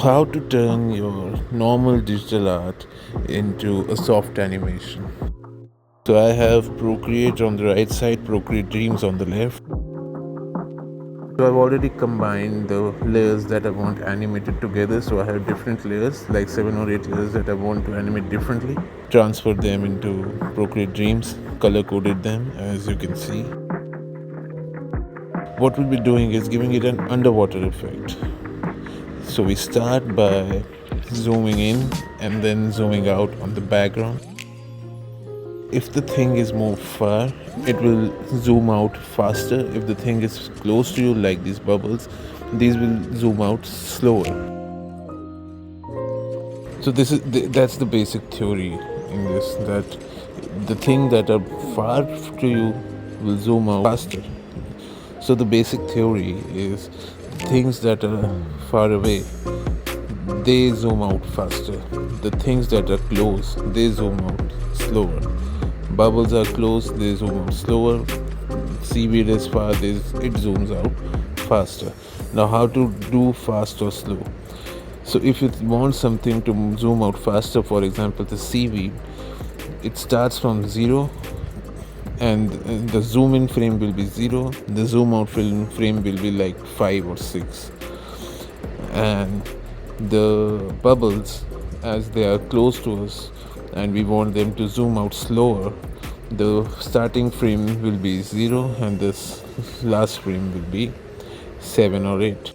How to turn your normal digital art into a soft animation. So I have Procreate on the right side, Procreate Dreams on the left. So I've already combined the layers that I want animated together. So I have different layers, like 7 or 8 layers that I want to animate differently. Transfer them into Procreate Dreams, color coded them as you can see. What we'll be doing is giving it an underwater effect. So we start by zooming in and then zooming out on the background. If the thing is more far, it will zoom out faster. If the thing is close to you, like these bubbles, these will zoom out slower. So that's the basic theory in this, that the thing that are far to you will zoom out faster. So the basic theory is things that are far away, they zoom out faster. The things that are close, they zoom out slower. Bubbles are close, they zoom out slower. Seaweed is far, it zooms out faster. Now, how to do fast or slow? So if you want something to zoom out faster, for example the seaweed, it starts from 0 and the zoom in frame will be 0, the zoom out frame will be like 5 or 6, and the bubbles, as they are close to us and we want them to zoom out slower, the starting frame will be 0 and this last frame will be 7 or 8.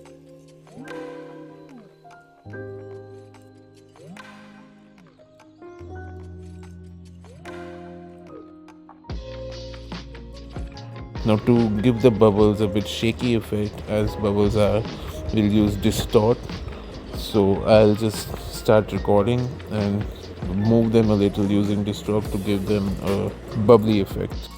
Now to give the bubbles a bit shaky effect, as bubbles are, we'll use distort. So I'll just start recording and move them a little using distort to give them a bubbly effect.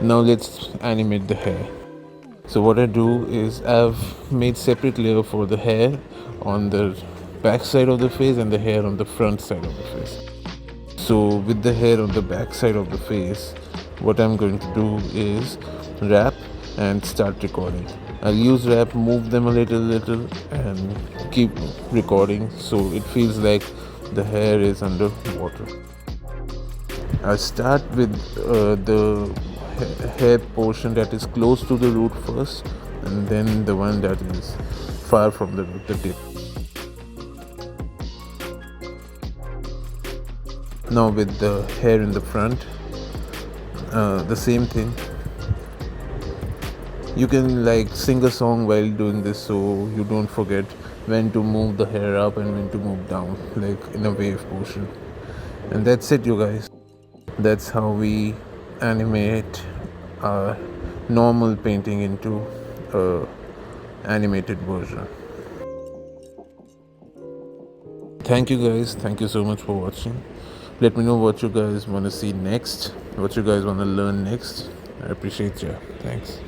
Now let's animate the hair. So what I do is I've made separate layer for the hair on the back side of the face and the hair on the front side of the face. So with the hair on the back side of the face, what I'm going to do is wrap and start recording. I'll use wrap, move them a little and keep recording so it feels like the hair is under water. I'll start with the hair portion that is close to the root first, and then the one that is far from the tip. Now with the hair in the front, the same thing. You can like sing a song while doing this, so you don't forget when to move the hair up and when to move down, like in a wave motion. And that's it, you guys. That's how we animate our normal painting into a animated version. Thank you guys, thank you so much for watching. Let me know what you guys want to see next, what you guys want to learn next. I appreciate you. Thanks.